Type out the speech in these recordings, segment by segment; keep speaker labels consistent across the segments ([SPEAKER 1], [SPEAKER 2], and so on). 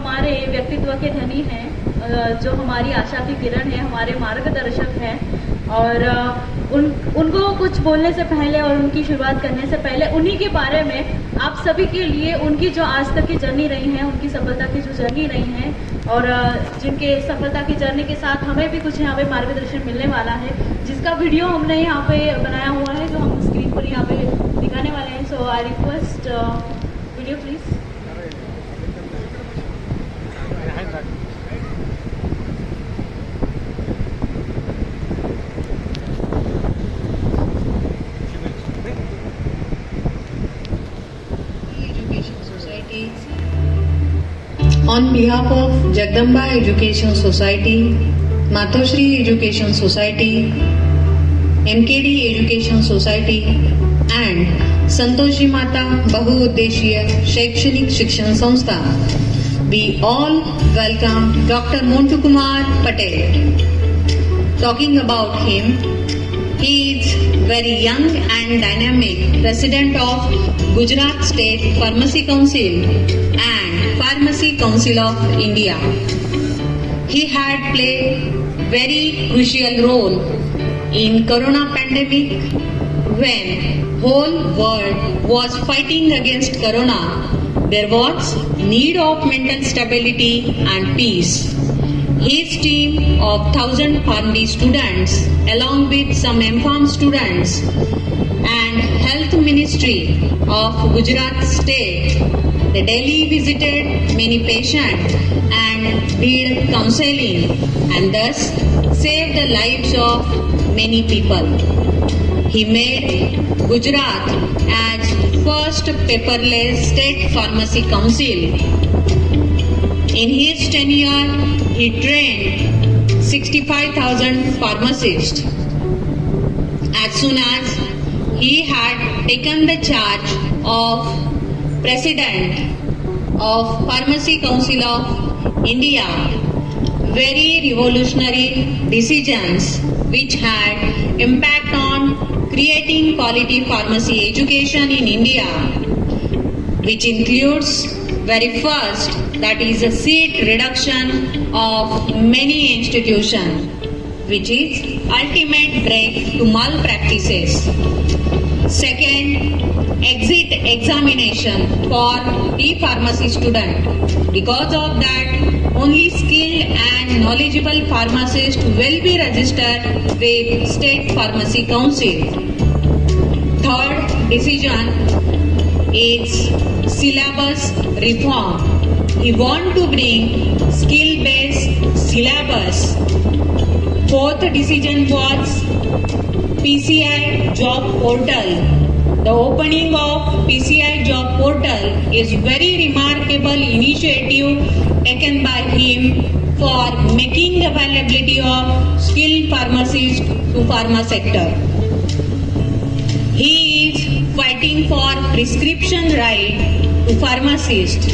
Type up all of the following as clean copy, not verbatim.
[SPEAKER 1] हमारे व्यक्तित्व के धनी हैं, जो हमारी आशा की किरण है, हमारे मार्गदर्शक हैं। और उनको कुछ बोलने से पहले और उनकी शुरुआत करने से पहले उन्हीं के बारे में आप सभी के लिए उनकी जो आज तक की जर्नी रही है, उनकी सफलता की जो जर्नी रही है, और जिनके सफलता की जर्नी के साथ हमें भी कुछ यहाँ पे मार्गदर्शन मिलने वाला है, जिसका वीडियो हमने यहाँ पे बनाया हुआ है, जो हम स्क्रीन पर यहाँ पे दिखाने वाले हैं। So I request video please.
[SPEAKER 2] On behalf of Jagdamba Education Society, Mathoshri Education Society, MKD Education Society and Santoshi Mata Bahuuddeshiya Shaikshnik Shikshan Sanstha, we all welcome Dr. Montu Kumar Patel. Talking about him, he is very young and dynamic president of Gujarat State Pharmacy Council and Pharmacy Council of India. He had played very crucial role in Corona pandemic when whole world was fighting against Corona. There was need of mental stability and peace. His team of 1,000 PharmD students along with some MPharm students and Health Ministry of Gujarat State, they daily visited many patients and did counseling and thus saved the lives of many people. He made Gujarat as first paperless state pharmacy council. In his tenure, he trained 65,000 pharmacists. As soon as he had taken the charge of President of Pharmacy Council of India, very revolutionary decisions which had impact on creating quality pharmacy education in India, which includes very first, that is a seat reduction of many institutions, which is ultimate break to malpractices. Second, exit examination for D-pharmacy student. Because of that, only skilled and knowledgeable pharmacists will be registered with State Pharmacy Council. Third decision is syllabus reform. We want to bring skill-based syllabus. Fourth decision was PCI job portal. The opening of PCI job portal is very remarkable initiative taken by him for making availability of skilled pharmacists to pharma sector. He is fighting for prescription right to pharmacists,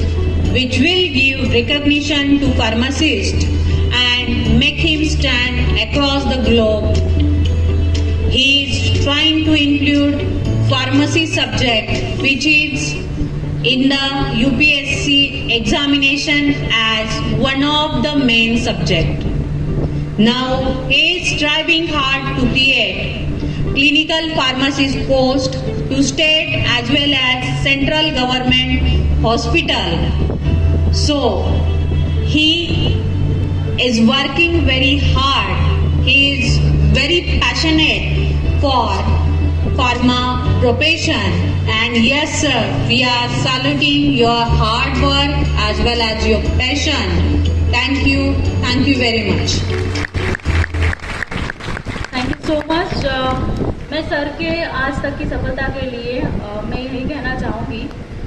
[SPEAKER 2] which will give recognition to pharmacists and make him stand across the globe. He is trying to include pharmacy subject, which is in the UPSC examination as one of the main subject. Now he is striving hard to create clinical pharmacist post to state as well as central government hospital. So he is working very hard. He is very passionate for pharma profession, and yes sir, we are saluting your hard work as well as your passion. Thank you very much.
[SPEAKER 1] Thank you so much. मैं sir के आज तक की सफलता के लिए मैं यही कहना चाहूँगी,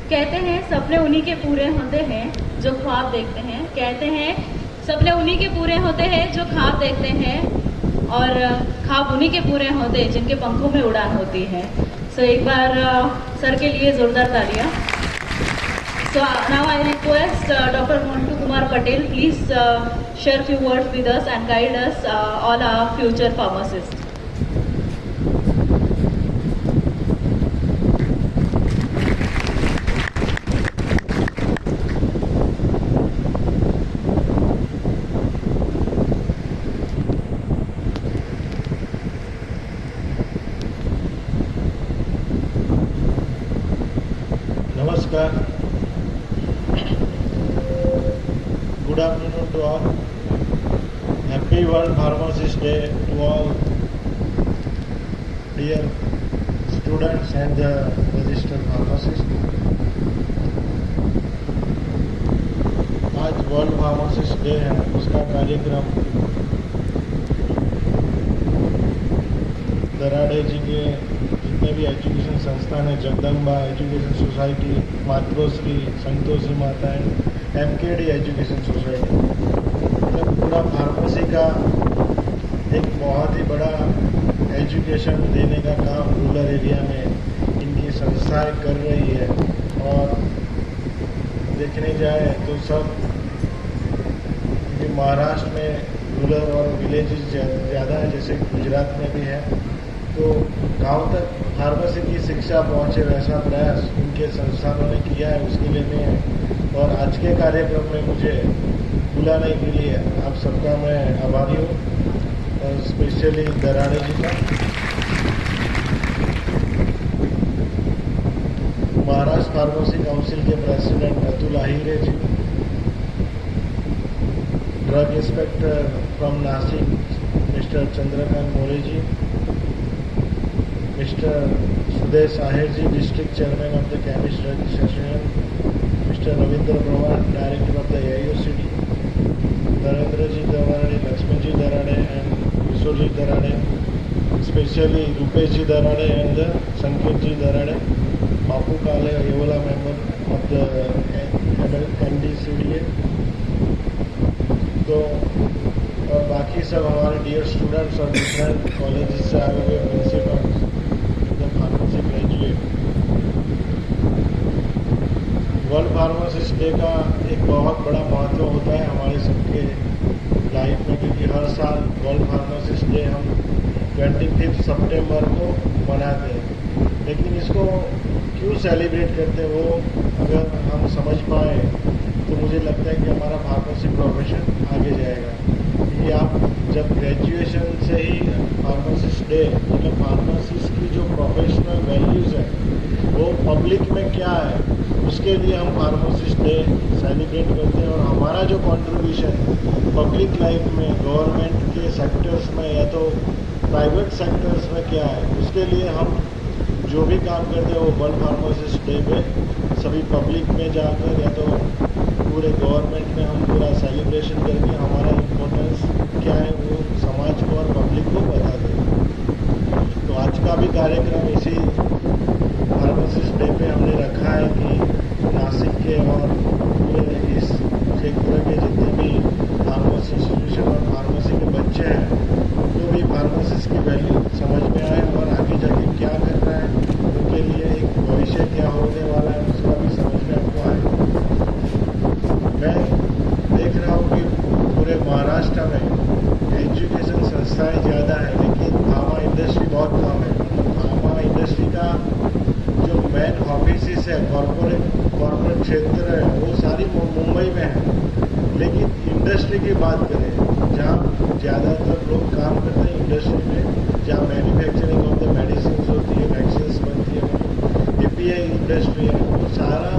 [SPEAKER 1] कहते हैं सपने उन्हीं के पूरे होते हैं जो ख्वाब देखते हैं। कहते हैं सपने उन्हीं के पूरे होते हैं जो ख्वाब देखते हैं, और ख्वाब उन्हीं के पूरे होते हैं जिनके पंखों में उड़ान होती है। सो एक बार सर के लिए जोरदार तालियां। So now I request doctor Montu Kumar Patel, please share few words with us and guide us all our future pharmacists.
[SPEAKER 3] Good afternoon to all. Happy World Pharmacist Day to all dear students and the registered pharmacists. आज world pharmacist day है, उसका कार्यक्रम दराड़े जी के जितने भी education संस्थान है, Jagdamba education society, Matrushri, Santoshi Mata and MKD education society, मतलब पूरा फार्मेसी का एक बहुत ही बड़ा एजुकेशन देने का काम रूरल एरिया में इनकी संस्थाएं कर रही है। और देखने जाए तो सब महाराष्ट्र में रूरल और विलेजेस ज़्यादा है, जैसे गुजरात में भी है, तो गांव तक फार्मेसी की शिक्षा पहुंचे वैसा प्रयास उनके संस्थानों ने किया है। उसके लिए मैं और आज के कार्यक्रम में मुझे बुलाने के लिए आप सबका मैं आभारी हूँ, और स्पेशली दराड़े जी का। महाराष्ट्र फार्मेसी काउंसिल के president Atul Ahire ji, drug inspector from Nashik mister Chandrakant More ji, mister Sudesh Aher ji, district chairman of the chemist drug association, mister Ravindra Pravan, director of the AIOCD, Narendra ji Darade, Laxman ji Darade and Kishore ji Darade, specially Rupesh ji Darade and Sanket ji Darade, Bapu Kale Yeola member of the NDCDA, तो और बाकी सब हमारे डियर स्टूडेंट्स और डिफरेंट कॉलेज से आए हुए principal, pharmacy graduate. World pharmacist day का एक बहुत बड़ा महत्व होता है हमारे सबके लाइफ में, क्योंकि हर साल वर्ल्ड फार्मासिस्ट डे हम 25 सितंबर को मनाते हैं। लेकिन इसको क्यों सेलिब्रेट करते हैं वो अगर हम समझ पाए तो मुझे लगता है कि हमारा फार्मेसी प्रोफेशन आगे जाएगा। क्योंकि आप जब ग्रेजुएशन से ही फार्मासिस्ट डे, मतलब फार्मासिस्ट की जो प्रोफेशनल वैल्यूज़ है वो पब्लिक में क्या है, उसके लिए हम फार्मासिस्ट डे सेलिब्रेट करते हैं। और हमारा जो कंट्रीब्यूशन पब्लिक लाइफ में, गवर्नमेंट के सेक्टर्स में या तो प्राइवेट सेक्टर्स में क्या है, उसके लिए हम जो भी काम करते हैं वो वर्ल्ड फार्मासिस्ट डे पे सभी पब्लिक में जाकर या तो पूरे गवर्नमेंट में हम पूरा सेलिब्रेशन करके हमारा इम्पोर्टेंस क्या है वो समाज को और पब्लिक को बता दें। तो आज का भी कार्यक्रम इसी फार्मासिस्ट डे पे हमने रखा है कि नासिक के और पूरे इस क्षेत्र के जितने भी फार्मेसी इंस्टीट्यूशन और फार्मेसी के बच्चे हैं उनको भी फार्मासिस्ट की वैल्यू समझ में आए और आगे जाके क्या करना है, उनके लिए एक भविष्य क्या होने वाला है उसका भी समझ में आपको आए। मैं देख रहा हूँ कि पूरे महाराष्ट्र में एजुकेशन संस्थाएं ज़्यादा है, लेकिन फार्मा इंडस्ट्री बहुत कम है। मतलब फार्मा इंडस्ट्री का जो मेन ऑफिस है, कॉर्पोरेट क्षेत्र है, वो सारी मुंबई में है। लेकिन इंडस्ट्री की बात करें, जहाँ ज़्यादातर लोग काम करते हैं इंडस्ट्री में, जहाँ मैन्युफैक्चरिंग ऑफ द मेडिसिन होती है, वैक्सीन्स बनती है, API इंडस्ट्री है, वो सारा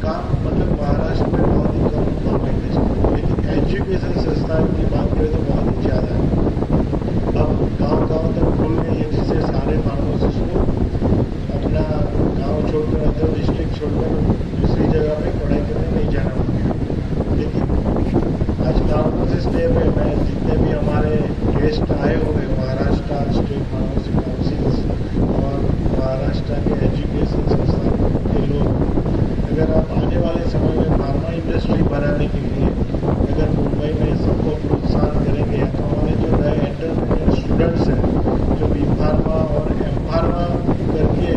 [SPEAKER 3] काम मतलब महाराष्ट्र में बहुत ही कम फार्मा इंडस्ट्री। लेकिन एजुकेशन संस्थान की बात करें तो बहुत ही ज़्यादा है। अब गाँव तक खुल गई है, जिससे सारे फार्मासिस्ट को अपना गाँव छोड़कर अदर डिस्ट्रिक्ट छोड़कर दूसरी जगह पे पढ़ाई करने नहीं जाना पड़ेगा। लेकिन आज फार्मासिस्ट डे पे मैं जितने भी हमारे गेस्ट आए हुए महाराष्ट्र स्टेट फार्मेसी काउंसिल्स और महाराष्ट्र के एजुकेशन संस्थान के लोग, अगर आप आने वाले समय में फार्मा इंडस्ट्री बढ़ाने के लिए अगर मुंबई में सबको प्रोत्साहन करेंगे, तो हमारे जो नए एंटरप्रेन्योर स्टूडेंट्स हैं जो B फार्मा और M फार्मा करके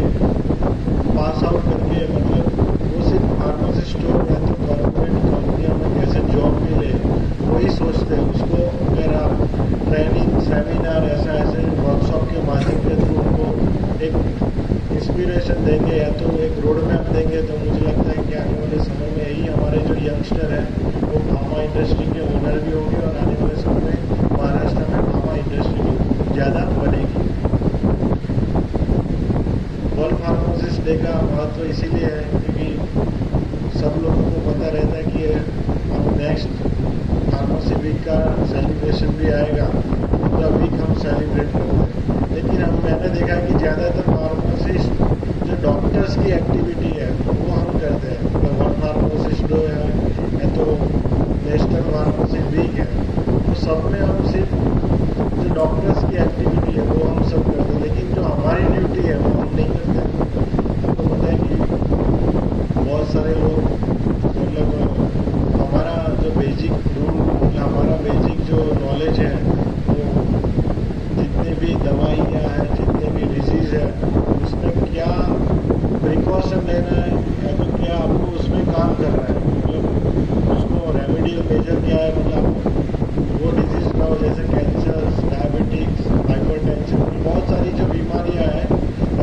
[SPEAKER 3] पास आउट करके, मतलब वो सिर्फ फार्मेसी स्टोर या तो कॉर्पोरेट कंपनियों में कैसे जॉब मिले वही सोचते हैं। उसको अगर आप ट्रेनिंग सेमिनार ऐसे वर्कशॉप के माध्यम के थ्रू उनको एक इंस्पिरेशन देंगे या तो एक रोड मैप देंगे, तो मुझे लगता है कि आने वाले समय में यही हमारे जो यंगस्टर हैं वो फार्मा इंडस्ट्री के ओनर भी होंगे और आने वाले समय में महाराष्ट्र में फार्मा इंडस्ट्री भी ज़्यादा बनेगी। वर्ल्ड फार्मासिस्ट डे का महत्व इसीलिए है क्योंकि सब लोगों को पता रहता है कि अब नेक्स्ट का सेलिब्रेशन भी आएगा, पूरा वीक हम सेलिब्रेट करते हैं। लेकिन मैंने देखा कि ज़्यादातर फार्मासिस्ट जो डॉक्टर्स की एक्टिविटी है वो हम करते हैं। मतलब वर्ल्ड फार्मासिस्ट डे है तो नेशनल फार्मेसी वीक है, तो सब में हम सिर्फ जो डॉक्टर्स की एक्टिविटी है वो हम सब करते हैं, लेकिन जो हमारी ड्यूटी है वो हम नहीं करते। आपको पता है कि बहुत सारे लोग मतलब हमारा जो बेसिक रूल, हमारा बेसिक जो नॉलेज है वो जितने भी दवाइयाँ हैं, जितने भी डिजीज़ है उसमें क्या प्रिकॉशन लेना है या तो क्या आपको उसमें काम करना है, मतलब उसको रेमेडियल मेजर क्या है, मतलब वो डिजीज़ ना हो जैसे कैंसर, डायबिटिक्स, हाइपरटेंशन, बहुत सारी जो बीमारियां हैं,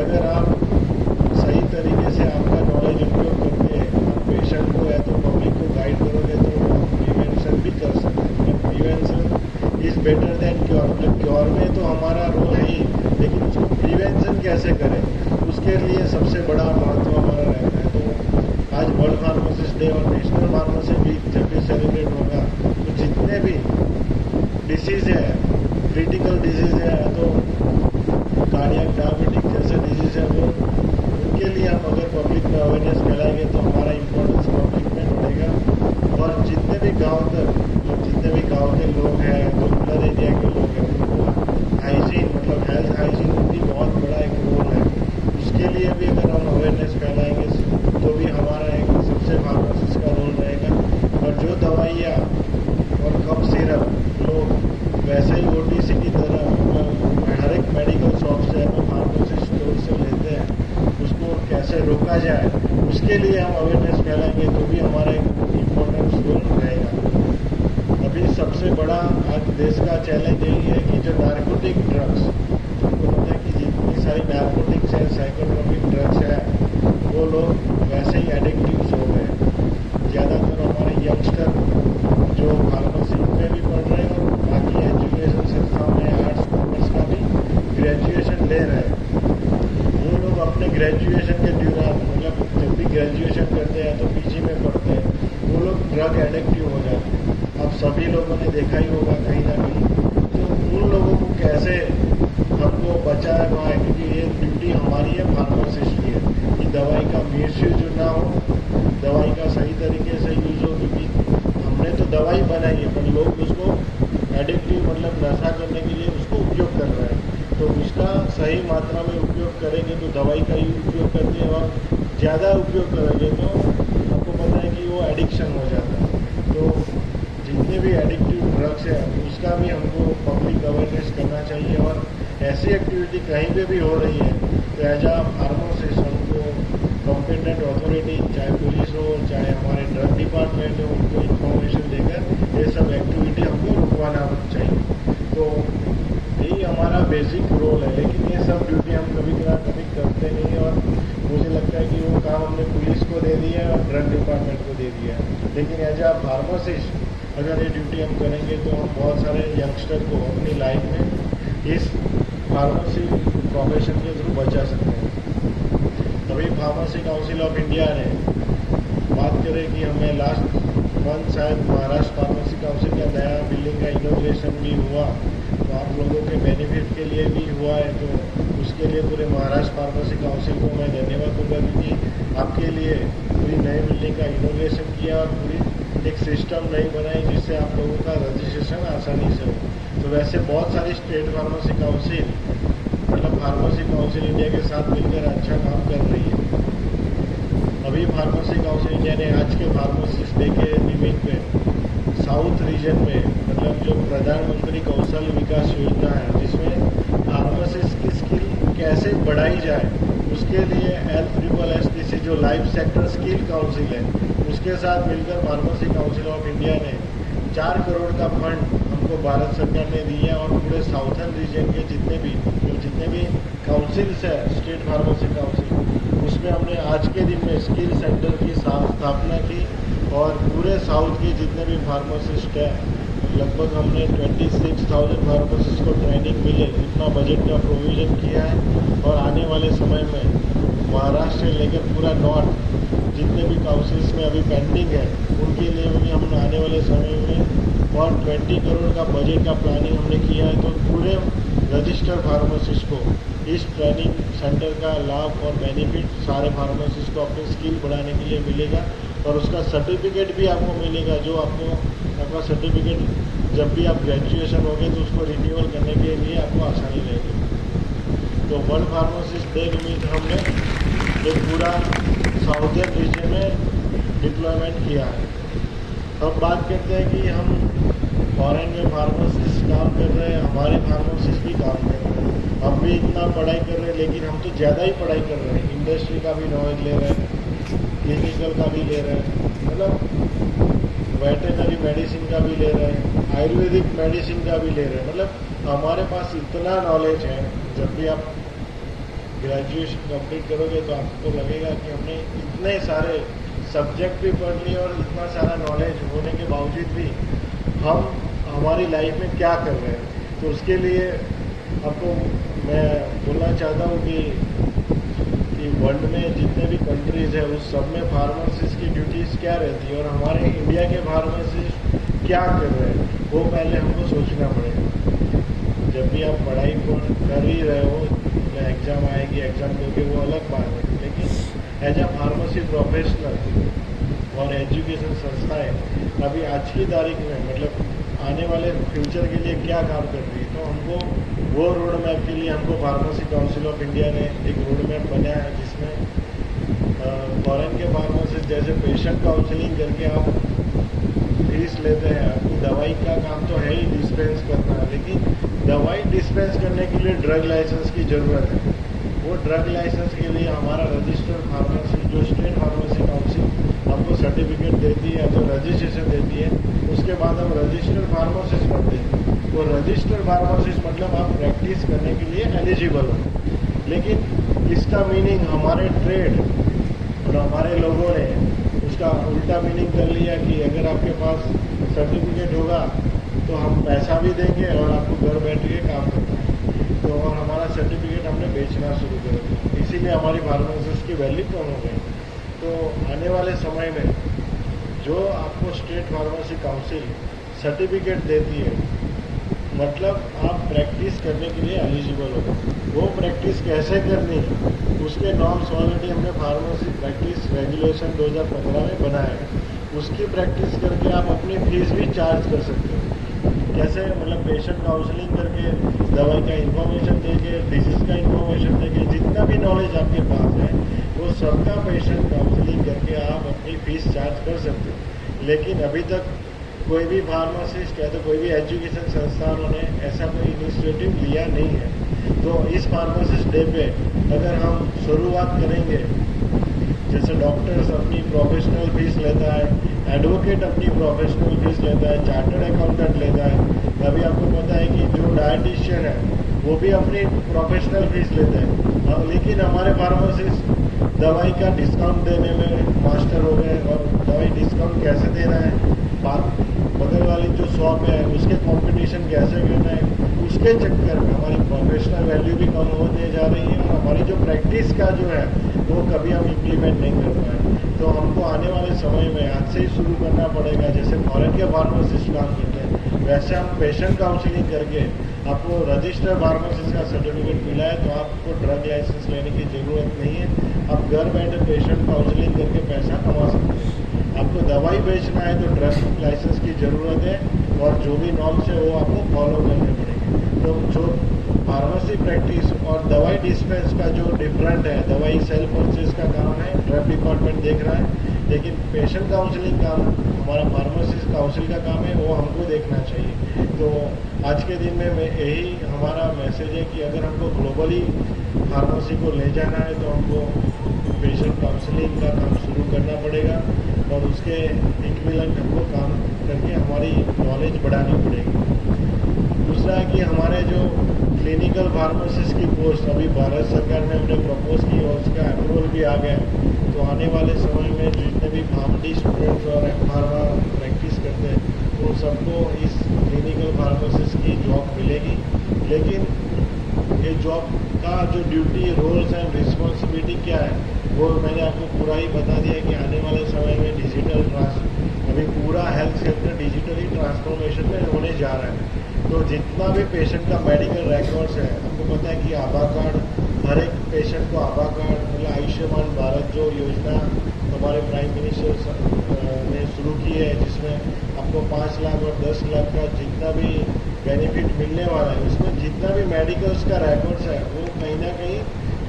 [SPEAKER 3] अगर आप सही तरीके से आपका नॉलेज उपयोग करके पेशेंट को या तो पब्लिक को गाइड करोगे तो प्रिवेंशन भी कर सकते हैं। Prevention is better than cure. मतलब क्योर में तो हमारा रोल है ही, लेकिन उसको प्रिवेंशन कैसे करें उसके लिए सबसे बड़ा महत्व हमारा रहता है। तो आज वर्ल्ड फार्मासिस्ट डे और नेशनल फार्मेसी वीक जब भी सेलिब्रेट होगा तो जितने भी डिसीज़ है, क्रिटिकल डिजीज़ है तो कार्डियक, डायबिटिक जैसे डिजीज़ है वो उनके लिए हम अगर पब्लिक में अवेयरनेस फैलाएंगे तो हमारा इम्पोर्टेंस पब्लिक में बढ़ेगा। और जितने भी गांव के लोग हैं, जो रूरल एरिया के लोग हैं, उनको हाइजीन मतलब हेल्थ हाइजीन की बहुत बड़ा एक रोल है। उसके लिए भी अगर हम अवेयरनेस फैलाएंगे तो भी हमारा एक सबसे फार्मासिस्ट का रोल रहेगा। और जो दवाइयाँ और कफ सिरप लोग वैसे ही OTC की तरह हर एक मेडिकल शॉप से या फार्मेसी स्टोर से लेते हैं, उसको कैसे रोका जाए उसके लिए हम अवेयरनेस फैलाएंगे तो भी हमारा एक इम्पोर्टेंट रोल रहेगा। अभी सबसे बड़ा आज देश का चैलेंज यही है कि जो नार्कोटिक ड्रग्स, आपको पता है कि जितनी सारी नार्कोटिक्स हैं, साइकोट्रोपिक ड्रग्स हैं, वो लोग वैसे ही एडिक्टिव्स हो गए। ज़्यादातर हमारे यंगस्टर जो फार्मेसी में भी पढ़ रहे हैं और बाकी एजुकेशन संस्थाओं में आर्ट्स कॉमर्स का भी ग्रेजुएशन ले रहे हैं, वो लोग अपने ग्रेजुएशन के दौरान मतलब जब भी ग्रेजुएशन करते हैं तो PG में पढ़ते हैं, वो लोग ड्रग एडिक्टिव हो जाते हैं। अब सभी लोगों ने देखा ही होगा कहीं ना कहीं, तो उन लोगों को कैसे हमको बचाया हुआ है, क्योंकि ये ड्यूटी हमारी है फार्मासिस्ट की है कि दवाई का मिसयूज ना हो, दवाई का सही तरीके से यूज हो, क्योंकि हमने तो दवाई बनाई है पर लोग उसको एडिक्टिव मतलब नशा करने के लिए उसको उपयोग कर रहे हैं। तो उसका सही मात्रा में उपयोग करेंगे तो दवाई का ही उपयोग करते हैं, और ज़्यादा उपयोग करेंगे तो आपको पता है कि वो एडिक्शन हो जाता है। तो जितने भी एडिक्टिव ड्रग्स हैं उसका भी हमको पब्लिक अवेयरनेस करना चाहिए। और ऐसी एक्टिविटी कहीं पे भी हो रही है तो एज आ फार्मासिस्ट हमको कॉम्पिटेंट अथॉरिटी, चाहे पुलिस हो चाहे हमारे ड्रग डिपार्टमेंट हो, उनको इन्फॉर्मेशन देकर ये सब एक्टिविटी हमको रुकवाना चाहिए। तो यही हमारा बेसिक रोल है, लेकिन ये सब ड्यूटी हम कभी करते नहीं, और मुझे लगता है कि वो काम हमने पुलिस को दे दिया है और ड्रग डिपार्टमेंट को दे दिया है। लेकिन एज आ फार्मासिस्ट अगर ये ड्यूटी हम करेंगे तो हम बहुत सारे यंगस्टर को अपनी लाइफ में इस फार्मेसी प्रोफेशन के थ्रू बचा सकते हैं। अभी फार्मेसी काउंसिल ऑफ इंडिया ने बात करें कि हमें लास्ट मंथ शायद महाराष्ट्र फार्मेसी काउंसिल का नया बिल्डिंग का इनोग्रेशन भी हुआ, तो आप लोगों के बेनिफिट के लिए भी हुआ है, तो उसके लिए पूरे महाराष्ट्र फार्मेसी काउंसिल को मैं धन्यवाद दूंगा, क्योंकि आपके लिए पूरी नई बिल्डिंग का इनोग्रेशन किया और पूरी एक सिस्टम नहीं बनाई जिससे आप लोगों का रजिस्ट्रेशन आसानी से हो। तो वैसे बहुत सारी स्टेट फार्मेसी काउंसिल मतलब फार्मेसी काउंसिल इंडिया के साथ मिलकर अच्छा काम कर रही है। अभी फार्मेसी काउंसिल इंडिया ने आज के फार्मासिस्ट डे के निमित्त में साउथ रीजन में मतलब जो प्रधानमंत्री कौशल विकास योजना है, जिसमें फार्मासिस्ट की स्किल कैसे बढ़ाई जाए उसके लिए LSSTC जो लाइफ सेक्टर स्किल काउंसिल है उसके साथ मिलकर फार्मेसी काउंसिल ऑफ इंडिया ने 4 करोड़ का फंड हमको भारत सरकार ने दिया, और पूरे साउथर्न रीजन के जितने भी काउंसिल्स है स्टेट फार्मेसी काउंसिल, उसमें हमने आज के दिन में स्किल सेंटर की स्थापना की, और पूरे साउथ के जितने भी फार्मासिस्ट है लगभग हमने 26,000 फार्मासिस्ट को ट्रेनिंग मिले, इतना बजट का प्रोविज़न किया है। और आने वाले समय में महाराष्ट्र से लेकर पूरा नॉर्थ जितने भी काउंसिल्स में अभी पेंडिंग है उनके लिए भी हम आने वाले समय में और 20 करोड़ का बजट का प्लानिंग हमने किया है। तो पूरे रजिस्टर्ड फार्मासिस्ट को इस ट्रेनिंग सेंटर का लाभ और बेनिफिट सारे फार्मासिस्ट को अपनी स्किल बढ़ाने के लिए मिलेगा और उसका सर्टिफिकेट भी आपको मिलेगा, जो आपका सर्टिफिकेट जब भी आप ग्रेजुएशन होंगे तो उसको रिन्यूअल करने के लिए आपको आसानी रहेगी। तो वर्ल्ड फार्मासिस्ट डे निमित्त हमने एक पूरा साउथर्न रीजन में डिप्लॉयमेंट किया है। अब बात करते हैं कि हम फॉरेन में फार्मासिस्ट काम कर रहे हैं, हमारे फार्मासिस्ट भी काम कर रहे हैं, हम भी इतना पढ़ाई कर रहे हैं, लेकिन हम तो ज़्यादा ही पढ़ाई कर रहे हैं। इंडस्ट्री का भी नॉलेज ले रहे हैं, क्लिनिकल का भी ले रहे हैं, मतलब वेटरनरी मेडिसिन का भी ले रहे हैं, आयुर्वेदिक मेडिसिन का भी ले रहे हैं। मतलब हमारे पास इतना नॉलेज है। जब भी आप ग्रेजुएशन कंप्लीट करोगे तो आपको लगेगा कि हमने इतने सारे सब्जेक्ट भी पढ़ लिए और इतना सारा नॉलेज होने के बावजूद भी हम हमारी लाइफ में क्या कर रहे हैं। तो उसके लिए आपको मैं बोलना चाहता हूँ कि वर्ल्ड में जितने भी कंट्रीज़ हैं उस सब में फार्मासिस्ट की ड्यूटीज़ क्या रहती है और हमारे इंडिया के फार्मासिस्ट क्या कर रहे हैं, वो पहले हमको सोचना पड़ेगा। जब भी आप पढ़ाई कर ही रहे हो, एग्ज़ाम आएगी, एग्ज़ाम दोगे, वो अलग बात है, लेकिन एज अ फार्मेसी प्रोफेशनल और एजुकेशन संस्थाएं अभी आज की तारीख में मतलब आने वाले फ्यूचर के लिए क्या काम कर रही है। तो हमको वो रोड मैप के लिए हमको फार्मेसी काउंसिल ऑफ इंडिया ने एक रोड मैप बनाया है, जिसमें फॉरेन के फार्मासिस्ट जैसे पेशेंट काउंसलिंग करके आप फीस लेते हैं, आपकी दवाई का काम तो है ही डिस्पेंस करना, लेकिन दवाई डिस्पेंस करने के लिए ड्रग लाइसेंस की ज़रूरत है। वो ड्रग लाइसेंस के लिए हमारा रजिस्टर्ड फार्मेसी जो स्टेट फार्मेसी काउंसिल हमको सर्टिफिकेट देती है, जो रजिस्ट्रेशन देती है, उसके बाद हम रजिस्टर्ड फार्मासिस्ट बनते हैं। वो रजिस्टर्ड फार्मासिस्ट मतलब आप प्रैक्टिस करने के लिए एलिजिबल हो। लेकिन इसका मीनिंग हमारे ट्रेड और हमारे लोगों ने उसका उल्टा मीनिंग कर लिया कि अगर आपके पास सर्टिफिकेट होगा तो हम पैसा भी देंगे और आपको घर बैठ के काम करना है। तो और हमारा सर्टिफिकेट हमने बेचना शुरू कर दिया, इसीलिए हमारी फार्मासिस्ट की वैल्यू कम हो गई। तो आने वाले समय में जो आपको स्टेट फार्मेसी काउंसिल सर्टिफिकेट देती है, मतलब आप प्रैक्टिस करने के लिए एलिजिबल हो। वो प्रैक्टिस कैसे करनी है उसके नॉर्म्स ऑलरेडी हमने फार्मेसी प्रैक्टिस रेगुलेशन 2015 में बनाया है। उसकी प्रैक्टिस करके आप अपनी फीस भी चार्ज कर सकते हो। कैसे, मतलब पेशेंट काउंसलिंग करके, दवाई का इन्फॉर्मेशन देके, डिजीज़ का इन्फॉर्मेशन देके, जितना भी नॉलेज आपके पास है वो सबका पेशेंट काउंसलिंग करके आप अपनी फीस चार्ज कर सकते हो। लेकिन अभी तक कोई भी फार्मासिस्ट या तो कोई भी एजुकेशन संस्थानों ने ऐसा कोई इनिशिएटिव लिया नहीं है। तो इस फार्मासिस्ट डे पे अगर हम शुरुआत करेंगे, जैसे डॉक्टर्स अपनी प्रोफेशनल फीस लेता है, एडवोकेट अपनी प्रोफेशनल फीस लेता है, चार्टर्ड अकाउंटेंट लेता है, अभी आपको पता है कि जो डायटिशियन है वो भी अपनी प्रोफेशनल फीस लेते हैं। लेकिन हमारे फार्मासिस्ट दवाई का डिस्काउंट देने में मास्टर हो गए। और दवाई डिस्काउंट कैसे देना है, बगल वाली जो शॉप है उसके कंपटीशन कैसे करना है, उसके चक्कर में हमारी प्रोफेशनल वैल्यू भी कम होने जा रही है और हमारी जो प्रैक्टिस का जो है वो कभी हम इम्प्लीमेंट नहीं कर पाए। तो हमको आने वाले समय में आज से ही शुरू करना पड़ेगा। जैसे फॉरेन के फार्मासिस्ट काम करते हैं वैसे हम पेशेंट काउंसलिंग करके आपको रजिस्टर्ड फार्मासिस्ट का सर्टिफिकेट मिला है तो आपको ड्रग लाइसेंस लेने की ज़रूरत नहीं है। आप घर बैठे पेशेंट काउंसलिंग करके पैसा कमा सकते हैं। आपको दवाई बेचना है तो ड्रग लाइसेंस की ज़रूरत है और जो भी नॉर्म्स है वो आपको फॉलो करने पड़ेंगे। तो जो फार्मेसी प्रैक्टिस और दवाई डिस्पेंस का जो डिफरेंट है, दवाई सेल परचेज का काम है, ड्रग डिपार्टमेंट देख रहा है, लेकिन पेशेंट काउंसलिंग काम हमारा फार्मेसिस्ट काउंसिल का काम है, वो हमको देखना चाहिए। तो आज के दिन में यही हमारा मैसेज है कि अगर हमको ग्लोबली फार्मेसी को ले जाना है तो हमको पेशेंट काउंसलिंग का काम शुरू करना पड़ेगा और उसके इक्विवेलेंट हमको काम करके हमारी नॉलेज बढ़ानी पड़ेगी। दूसरा है कि हमारे जो क्लिनिकल फार्मासिस्ट की पोस्ट अभी भारत सरकार ने हमने प्रपोज की और उसका अप्रूवल भी आ गया। तो आने वाले समय में जितने भी फार्मेसी स्टूडेंट्स और फार्मा प्रैक्टिस करते हैं तो सबको इस क्लिनिकल फार्मासिस्ट की जॉब मिलेगी। लेकिन ये जॉब का जो ड्यूटी, रोल्स एंड रिस्पॉन्सिबिलिटी क्या है वो मैंने आपको पूरा ही बता दिया कि आने वाले समय में अभी पूरा हेल्थ सेक्टर डिजिटली ट्रांसफॉर्मेशन में जा रहा है। तो जितना भी पेशेंट का मेडिकल रिकॉर्ड्स है, आपको पता है कि आभा कार्ड, हर एक पेशेंट को आभा कार्ड, मतलब आयुष्मान भारत जो योजना हमारे प्राइम मिनिस्टर ने शुरू की है, जिसमें आपको 5 लाख और 10 लाख का जितना भी बेनिफिट मिलने वाला है, उसमें जितना भी मेडिकल्स का रिकॉर्ड्स है वो कहीं ना कहीं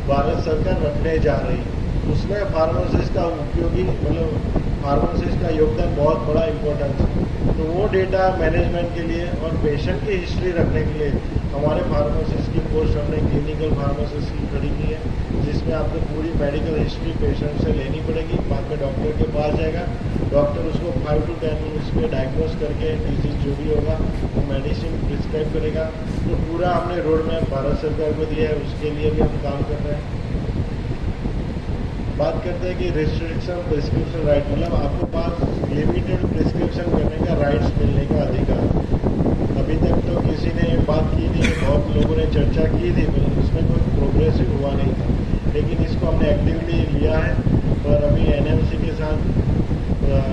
[SPEAKER 3] भारत सरकार रखने जा रही है। उसमें फार्मासिस्ट का उपयोगी, मतलब फार्मासिस्ट का योगदान बहुत बड़ा इम्पोर्टेंस है। तो वो डेटा मैनेजमेंट के लिए और पेशेंट की हिस्ट्री रखने के लिए हमारे फार्मासिस्ट की पोस्ट हमने क्लिनिकल फार्मासिस्ट की खड़ी की है, जिसमें आपको पूरी मेडिकल हिस्ट्री पेशेंट से लेनी पड़ेगी। बाद में डॉक्टर के पास जाएगा, डॉक्टर उसको 5 to 10 मिनट्स में डायग्नोस करके डिजीज जो भी होगा वो मेडिसिन प्रिस्क्राइब करेगा। तो पूरा हमने रोड मैप भारत सरकार को दिया है, उसके लिए भी हम काम कर रहे हैं। बात करते हैं कि रिस्ट्रिक्शन प्रिस्क्रिप्शन राइट, मतलब आपको पास लिमिटेड प्रिस्क्रिप्शन करने का राइट्स मिलने का अधिकार। अभी तक तो किसी ने ये बात की नहीं, बहुत लोगों ने चर्चा की थी, पर उसमें कोई प्रोग्रेस हुआ नहीं था। लेकिन इसको हमने एक्टिवली लिया है और अभी एनएमसी के साथ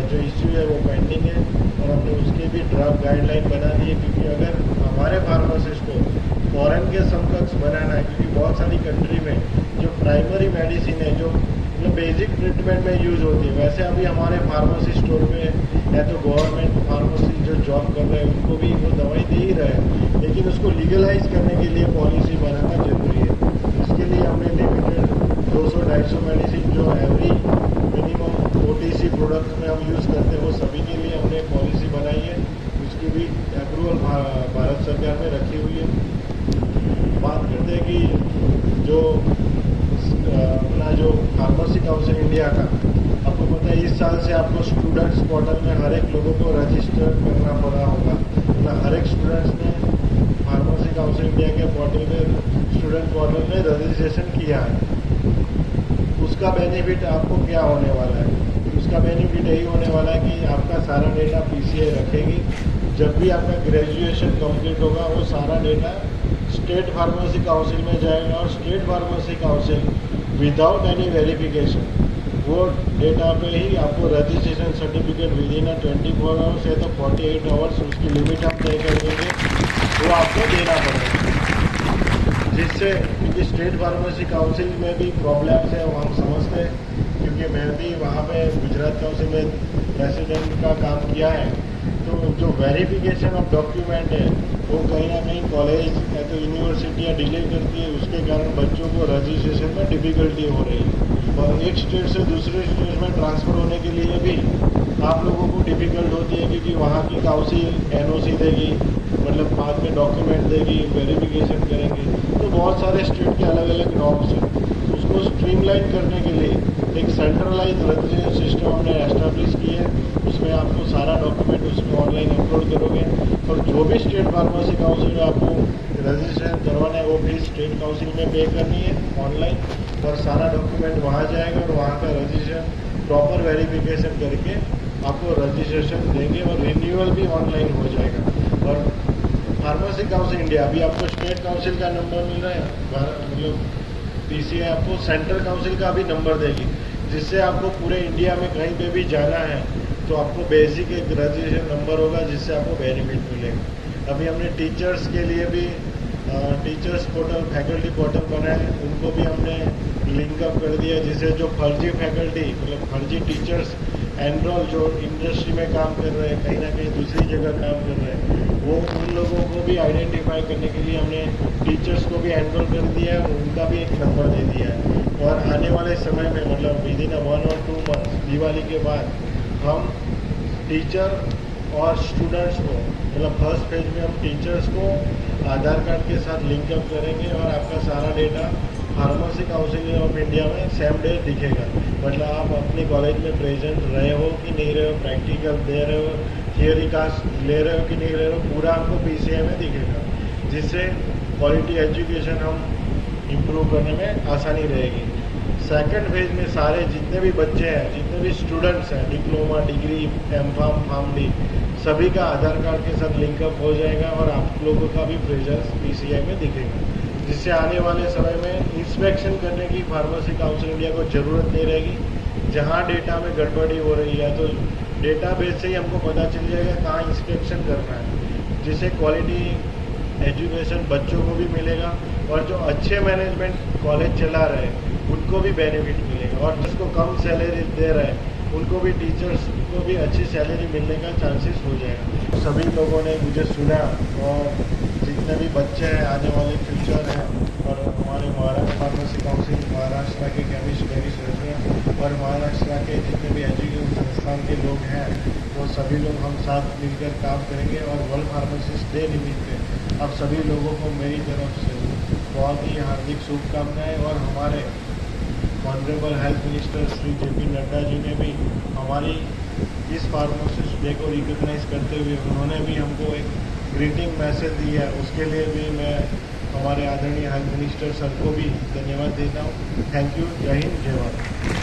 [SPEAKER 3] जो इश्यू है वो पेंडिंग है और हमने उसके भी ड्राफ्ट गाइडलाइन बना दी है। क्योंकि अगर हमारे फार्मासिस्ट को फॉरेन के समकक्ष बनाना है, क्योंकि बहुत सारी कंट्री में जो प्राइमरी मेडिसिन है, जो बेसिक ट्रीटमेंट में यूज़ होती है, वैसे अभी हमारे फार्मेसी स्टोर पे या तो गवर्नमेंट फार्मेसी जो जॉब कर रहे हैं उनको भी वो दवाई दे ही रहे हैं, लेकिन उसको लीगलाइज करने के लिए पॉलिसी बनाना जरूरी है। इसके लिए हमने लिमिटेड 200-250 मेडिसिन जो एवरी मिनिमम OTC प्रोडक्ट में हम यूज़ करते हैं, वो सभी के लिए हमने पॉलिसी बनाई है। उसकी भी अप्रूवल भारत सरकार में रखी हुई है। बात करते हैं कि जो अपना जो फार्मेसी काउंसिल इंडिया का, आपको पता है इस साल से आपको स्टूडेंट्स पोर्टल में हर एक लोगों को रजिस्टर करना पड़ा होगा। मतलब हर एक स्टूडेंट्स ने फार्मेसी काउंसिल इंडिया के पोर्टल में, स्टूडेंट पोर्टल में रजिस्ट्रेशन किया है। उसका बेनिफिट आपको क्या होने वाला है? उसका बेनिफिट यही होने वाला है कि आपका सारा डेटा PCI रखेगी। जब भी आपका ग्रेजुएशन कंप्लीट होगा वो सारा डेटा स्टेट फार्मेसी काउंसिल में जाएगा और state pharmacy council without any verification वो डेटा पे ही आपको registration certificate with in 24 hours या तो 48 आवर्स, उसकी लिमिट हम तय कर देंगे, वो आपको देना पड़ेगा। जिससे, क्योंकि स्टेट फार्मेसी काउंसिल में भी प्रॉब्लम्स है वो हम समझते हैं, क्योंकि मैं भी वहाँ पे गुजरात काउंसिल में प्रेसिडेंट का काम किया है। तो जो वेरिफिकेशन ऑफ डॉक्यूमेंट है वो कहीं ना कहीं कॉलेज या तो यूनिवर्सिटियाँ डिले करती है, उसके कारण बच्चों को रजिस्ट्रेशन में डिफ़िकल्टी हो रही है। और एक स्टेट से दूसरे स्टेट में ट्रांसफ़र होने के लिए भी आप लोगों को डिफ़िकल्ट होती है, क्योंकि वहाँ की काउंसिल NOC देगी, मतलब बाद में डॉक्यूमेंट देगी, वेरिफिकेशन करेंगे। तो बहुत सारे स्टेट के अलग अलग नॉर्म्स हैं। उसको स्ट्रीमलाइन करने के लिए एक सेंट्रलाइज रजिस्ट्रेशन सिस्टम हमने एस्टैब्लिश की है। उसमें आपको सारा डॉक्यूमेंट उसमें ऑनलाइन अपलोड करोगे और जो भी स्टेट फार्मेसी काउंसिल में आपको रजिस्ट्रेशन करवाना है वो भी स्टेट काउंसिल में पे करनी है ऑनलाइन, और सारा डॉक्यूमेंट वहाँ जाएगा और वहाँ का रजिस्ट्रेशन प्रॉपर वेरिफिकेशन करके आपको रजिस्ट्रेशन देंगे और रिन्यूअल भी ऑनलाइन हो जाएगा। और फार्मेसी काउंसिल इंडिया, अभी आपको स्टेट काउंसिल का नंबर मिल रहा है, मतलब PCI आपको सेंट्रल काउंसिल का भी नंबर देगी, जिससे आपको पूरे इंडिया में कहीं पे भी जाना है तो आपको बेसिक एक रजिस्ट्रेशन नंबर होगा, जिससे आपको बेनिफिट मिलेगा। अभी हमने टीचर्स के लिए भी टीचर्स पोर्टल, फैकल्टी पोर्टल बनाया है, उनको भी हमने लिंकअप कर दिया, जिससे जो फर्जी फैकल्टी, मतलब फर्जी टीचर्स एनरोल जो इंडस्ट्री में काम कर रहे हैं, कहीं ना कहीं दूसरी जगह काम कर रहे हैं, वो उन लोगों को भी आइडेंटिफाई करने के लिए हमने टीचर्स को भी एनरोल कर दिया है और उनका भी एक नंबर दे दिया है। और आने वाले समय में, मतलब with in 1 or 2 months Diwali के बाद हम टीचर और स्टूडेंट्स को, मतलब फर्स्ट फेज में हम टीचर्स को आधार कार्ड के साथ लिंकअप करेंगे और आपका सारा data pharmacy council of India में सेम डे दिखेगा। मतलब आप अपने कॉलेज में प्रेजेंट रहे हो कि नहीं रहे हो, प्रैक्टिकल दे रहे हो, थियोरी क्लास ले रहे हो कि नहीं ले रहे हो, पूरा आपको PCI में दिखेगा, जिससे क्वालिटी एजुकेशन हम इम्प्रूव करने में आसानी रहेगी। सेकंड फेज में सारे जितने भी बच्चे हैं, जितने भी स्टूडेंट्स हैं, डिप्लोमा, डिग्री, M.Pharm, PharmD, सभी का आधार कार्ड के साथ लिंकअप हो जाएगा और आप लोगों का भी प्रेजेंस PCI में दिखेगा, जिससे आने वाले समय में इंस्पेक्शन करने की फार्मेसी काउंसिल इंडिया को ज़रूरत नहीं रहेगी। जहाँ डेटा में गड़बड़ी हो रही है तो डेटाबेस से ही हमको पता चल जाएगा कहाँ इंस्पेक्शन करना है। जिससे क्वालिटी एजुकेशन बच्चों को भी मिलेगा और जो अच्छे मैनेजमेंट कॉलेज चला रहे हैं उनको भी बेनिफिट मिलेगा, और जिसको कम सैलरी दे रहे हैं उनको भी, टीचर्स को भी अच्छी सैलरी मिलने का चांसेस हो जाएगा। सभी लोगों ने मुझे सुना और जितने भी बच्चे हैं आने वाले फ्यूचर हैं, और हमारे महाराष्ट्र फार्मेसी काउंसिल, महाराष्ट्र के केमिस्ट रेजिडेंट और महाराष्ट्र के जितने भी एजुकेशन संस्थान के लोग हैं वो सभी लोग हम साथ मिलकर काम करेंगे। और वर्ल्ड फार्मासिस्ट डे निमित्त अब सभी लोगों को मेरी तरफ से बहुत ही हार्दिक शुभकामनाएं। और हमारे honourable health minister Shri JP Nadda ji ने भी हमारी इस फार्मासिस्ट डे को रिकॉग्नाइज करते हुए उन्होंने भी हमको एक ग्रीटिंग मैसेज दिया है, उसके लिए भी मैं हमारे आदरणीय हेल्थ मिनिस्टर सर को भी धन्यवाद देता हूँ। Thank you. जय हिंद, जय भारत।